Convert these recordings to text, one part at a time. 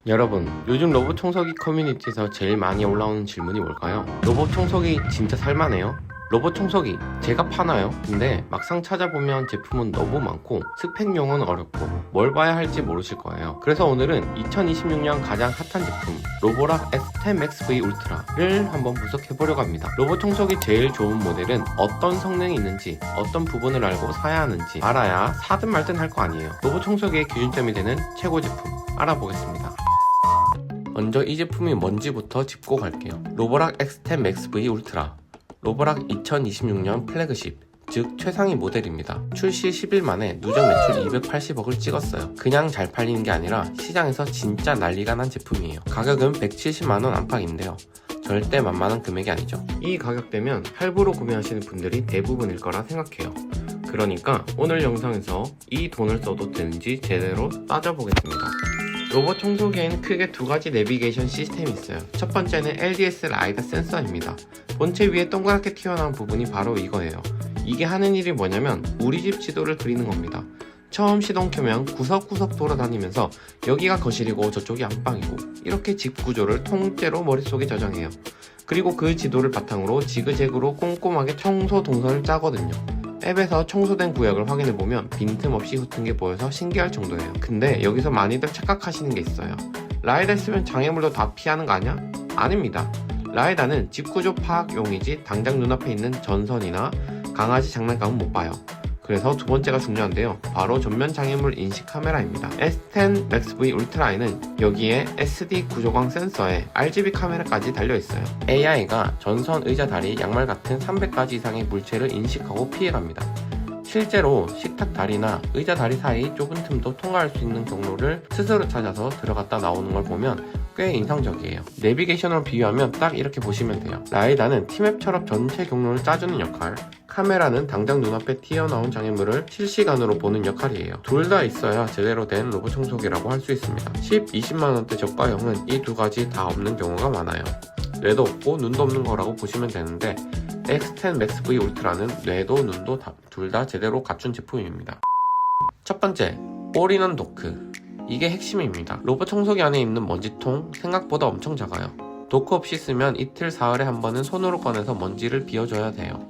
여러분, 요즘 로봇 청소기 커뮤니티에서 제일 많이 올라오는 질문이 뭘까요? 로봇 청소기 진짜 살만해요? 로봇 청소기 제가 파나요? 근데 막상 찾아보면 제품은 너무 많고 스펙용은 어렵고 뭘 봐야 할지 모르실 거예요. 그래서 오늘은 2026년 가장 핫한 제품 로보락 X10 Max V 울트라를 한번 분석해보려고 합니다. 로봇 청소기 제일 좋은 모델은 어떤 성능이 있는지 어떤 부분을 알고 사야 하는지 알아야 사든 말든 할 거 아니에요. 로봇 청소기의 기준점이 되는 최고 제품 알아보겠습니다. 먼저 이 제품이 뭔지부터 짚고 갈게요. 로보락 X10 Max V 울트라 로보락 2026년 플래그십, 즉 최상위 모델입니다. 출시 10일 만에 누적 매출 280억을 찍었어요. 그냥 잘 팔리는 게 아니라 시장에서 진짜 난리가 난 제품이에요. 가격은 170만원 안팎인데요. 절대 만만한 금액이 아니죠. 이 가격대면 할부로 구매하시는 분들이 대부분일 거라 생각해요. 그러니까 오늘 영상에서 이 돈을 써도 되는지 제대로 따져보겠습니다. 로봇 청소기에는 크게 두 가지 내비게이션 시스템이 있어요. 첫 번째는 LDS 라이다 센서입니다. 본체 위에 동그랗게 튀어나온 부분이 바로 이거예요. 이게 하는 일이 뭐냐면 우리 집 지도를 그리는 겁니다. 처음 시동 켜면 구석구석 돌아다니면서 여기가 거실이고 저쪽이 안방이고 이렇게 집 구조를 통째로 머릿속에 저장해요. 그리고 그 지도를 바탕으로 지그재그로 꼼꼼하게 청소 동선을 짜거든요. 앱에서 청소된 구역을 확인해보면 빈틈없이 흩은 게 보여서 신기할 정도예요. 근데 여기서 많이들 착각하시는 게 있어요. 라이다 쓰면 장애물도 다 피하는 거 아니야? 아닙니다. 라이다는 집구조 파악용이지 당장 눈앞에 있는 전선이나 강아지 장난감은 못 봐요. 그래서 두 번째가 중요한데요. 바로 전면 장애물 인식 카메라입니다. S10 Max V 울트라에는 여기에 SD 구조광 센서에 RGB 카메라까지 달려있어요. AI가 전선, 의자, 다리, 양말 같은 300가지 이상의 물체를 인식하고 피해갑니다. 실제로 식탁 다리나 의자 다리 사이 좁은 틈도 통과할 수 있는 경로를 스스로 찾아서 들어갔다 나오는 걸 보면 꽤 인상적이에요. 내비게이션으로 비유하면 딱 이렇게 보시면 돼요. 라이다는 티맵처럼 전체 경로를 짜주는 역할, 카메라는 당장 눈앞에 튀어나온 장애물을 실시간으로 보는 역할이에요. 둘 다 있어야 제대로 된 로봇 청소기라고 할 수 있습니다. 10, 20만원대 저가형은 이 두 가지 다 없는 경우가 많아요. 뇌도 없고 눈도 없는 거라고 보시면 되는데 X10 Max V 울트라는 뇌도 눈도 둘 다 제대로 갖춘 제품입니다. 첫 번째, 올인원 도크. 이게 핵심입니다. 로봇 청소기 안에 있는 먼지통 생각보다 엄청 작아요. 도크 없이 쓰면 이틀 사흘에 한 번은 손으로 꺼내서 먼지를 비워줘야 돼요.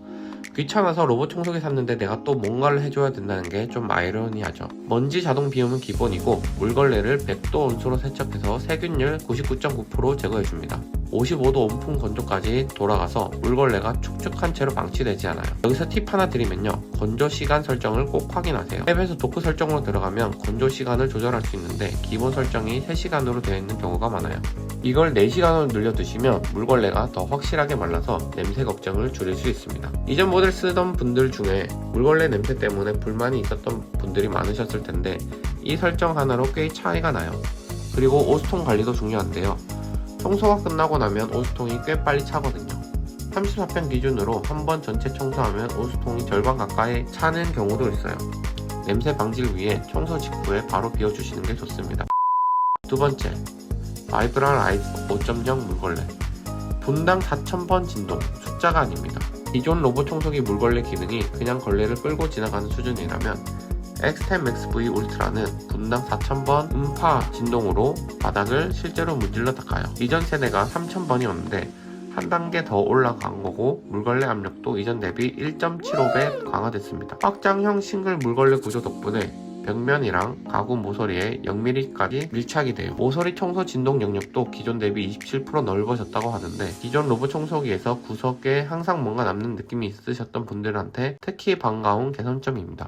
귀찮아서 로봇 청소기 샀는데 내가 또 뭔가를 해줘야 된다는 게 좀 아이러니하죠. 먼지 자동 비움은 기본이고 물걸레를 100도 온수로 세척해서 세균율 99.9% 제거해줍니다. 55도 온풍 건조까지 돌아가서 물걸레가 축축한 채로 방치되지 않아요. 여기서 팁 하나 드리면요. 건조 시간 설정을 꼭 확인하세요. 앱에서 도크 설정으로 들어가면 건조 시간을 조절할 수 있는데 기본 설정이 3시간으로 되어 있는 경우가 많아요. 이걸 4시간으로 늘려두시면 물걸레가 더 확실하게 말라서 냄새 걱정을 줄일 수 있습니다. 이전 모델 쓰던 분들 중에 물걸레 냄새 때문에 불만이 있었던 분들이 많으셨을 텐데 이 설정 하나로 꽤 차이가 나요. 그리고 오수통 관리도 중요한데요. 청소가 끝나고 나면 오수통이 꽤 빨리 차거든요. 34편 기준으로 한번 전체 청소하면 오수통이 절반 가까이 차는 경우도 있어요. 냄새 방지를 위해 청소 직후에 바로 비워주시는 게 좋습니다. 두 번째, 바이브럴 아이스 5.0 물걸레. 분당 4000번 진동, 숫자가 아닙니다. 기존 로봇 청소기 물걸레 기능이 그냥 걸레를 끌고 지나가는 수준이라면 X10 Max V 울트라는 분당 4000번 음파 진동으로 바닥을 실제로 문질러 닦아요. 이전 세대가 3000번이었는데 한 단계 더 올라간 거고 물걸레 압력도 이전 대비 1.75배 강화됐습니다. 확장형 싱글 물걸레 구조 덕분에 벽면이랑 가구 모서리에 0mm까지 밀착이 돼요. 모서리 청소 진동 영역도 기존 대비 27% 넓어졌다고 하는데 기존 로봇 청소기에서 구석에 항상 뭔가 남는 느낌이 있으셨던 분들한테 특히 반가운 개선점입니다.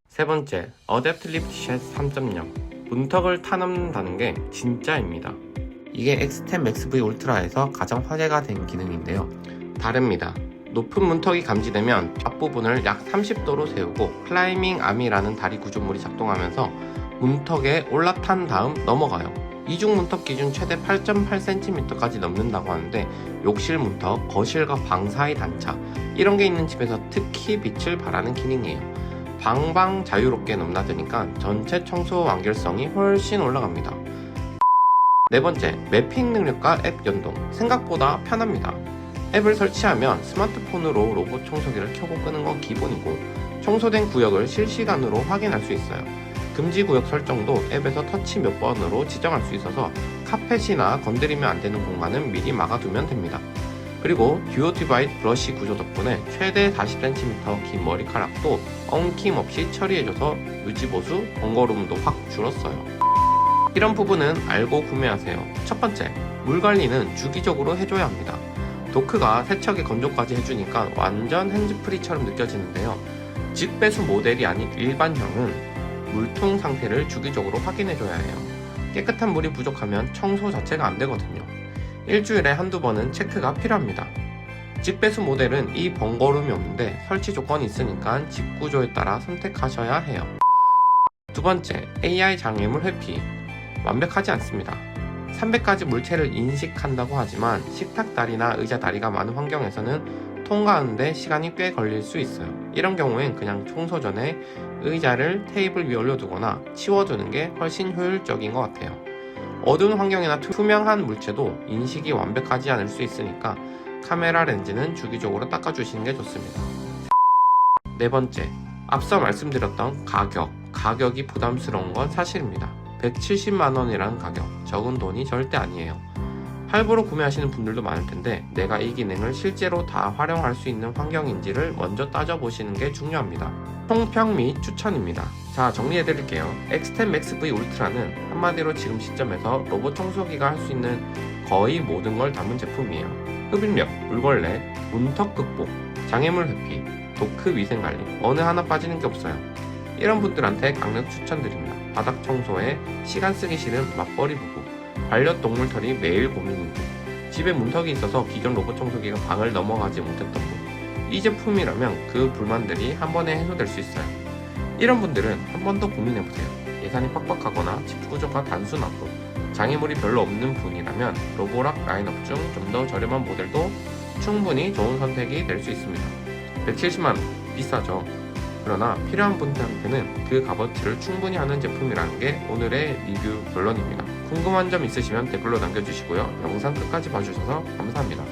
세 번째, 어댑트 리프트 샷 3.0. 문턱을 타넘는다는 게 진짜입니다. 이게 X10 Max V 울트라에서 가장 화제가 된 기능인데요. 다릅니다. 높은 문턱이 감지되면 앞부분을 약 30도로 세우고 클라이밍 아미라는 다리 구조물이 작동하면서 문턱에 올라탄 다음 넘어가요. 이중 문턱 기준 최대 8.8cm까지 넘는다고 하는데 욕실 문턱, 거실과 방 사이 단차 이런 게 있는 집에서 특히 빛을 발하는 기능이에요. 방방 자유롭게 넘나드니까 전체 청소 완결성이 훨씬 올라갑니다. 네 번째, 매핑 능력과 앱 연동. 생각보다 편합니다. 앱을 설치하면 스마트폰으로 로봇 청소기를 켜고 끄는 건 기본이고 청소된 구역을 실시간으로 확인할 수 있어요. 금지구역 설정도 앱에서 터치 몇 번으로 지정할 수 있어서 카펫이나 건드리면 안 되는 공간은 미리 막아두면 됩니다. 그리고 듀오 디바이드 브러쉬 구조 덕분에 최대 40cm 긴 머리카락도 엉킴없이 처리해줘서 유지보수, 번거로움도 확 줄었어요. 이런 부분은 알고 구매하세요. 첫 번째, 물 관리는 주기적으로 해줘야 합니다. 도크가 세척에 건조까지 해주니까 완전 핸즈프리처럼 느껴지는데요. 직배수 모델이 아닌 일반형은 물통 상태를 주기적으로 확인해줘야 해요. 깨끗한 물이 부족하면 청소 자체가 안 되거든요. 일주일에 한두 번은 체크가 필요합니다. 직배수 모델은 이 번거로움이 없는데 설치 조건이 있으니까 집 구조에 따라 선택하셔야 해요. 두 번째, AI 장애물 회피. 완벽하지 않습니다. 300가지 물체를 인식한다고 하지만 식탁 다리나 의자 다리가 많은 환경에서는 통과하는데 시간이 꽤 걸릴 수 있어요. 이런 경우엔 그냥 청소 전에 의자를 테이블 위에 올려두거나 치워두는 게 훨씬 효율적인 것 같아요. 어두운 환경이나 투명한 물체도 인식이 완벽하지 않을 수 있으니까 카메라 렌즈는 주기적으로 닦아주시는 게 좋습니다. 네 번째, 앞서 말씀드렸던 가격이 부담스러운 건 사실입니다. 170만원이라는 가격, 적은 돈이 절대 아니에요. 할부로 구매하시는 분들도 많을 텐데 내가 이 기능을 실제로 다 활용할 수 있는 환경인지를 먼저 따져보시는 게 중요합니다. 총평 및 추천입니다. 자, 정리해드릴게요. X10 Max V 울트라는 한마디로 지금 시점에서 로봇 청소기가 할 수 있는 거의 모든 걸 담은 제품이에요. 흡입력, 물걸레, 문턱 극복, 장애물 회피, 도크 위생관리, 어느 하나 빠지는 게 없어요. 이런 분들한테 강력 추천드립니다. 바닥 청소에 시간 쓰기 싫은 맞벌이 부부, 반려동물 털이 매일 고민인 분, 집에 문턱이 있어서 기존 로봇 청소기가 방을 넘어가지 못했던 분, 이 제품이라면 그 불만들이 한 번에 해소될 수 있어요. 이런 분들은 한 번 더 고민해보세요. 예산이 빡빡하거나 집 구조가 단순하고 장애물이 별로 없는 분이라면 로보락 라인업 중 좀 더 저렴한 모델도 충분히 좋은 선택이 될 수 있습니다. 170만원, 비싸죠. 그러나 필요한 분들한테는 그 값어치를 충분히 하는 제품이라는 게 오늘의 리뷰 결론입니다. 궁금한 점 있으시면 댓글로 남겨주시고요. 영상 끝까지 봐주셔서 감사합니다.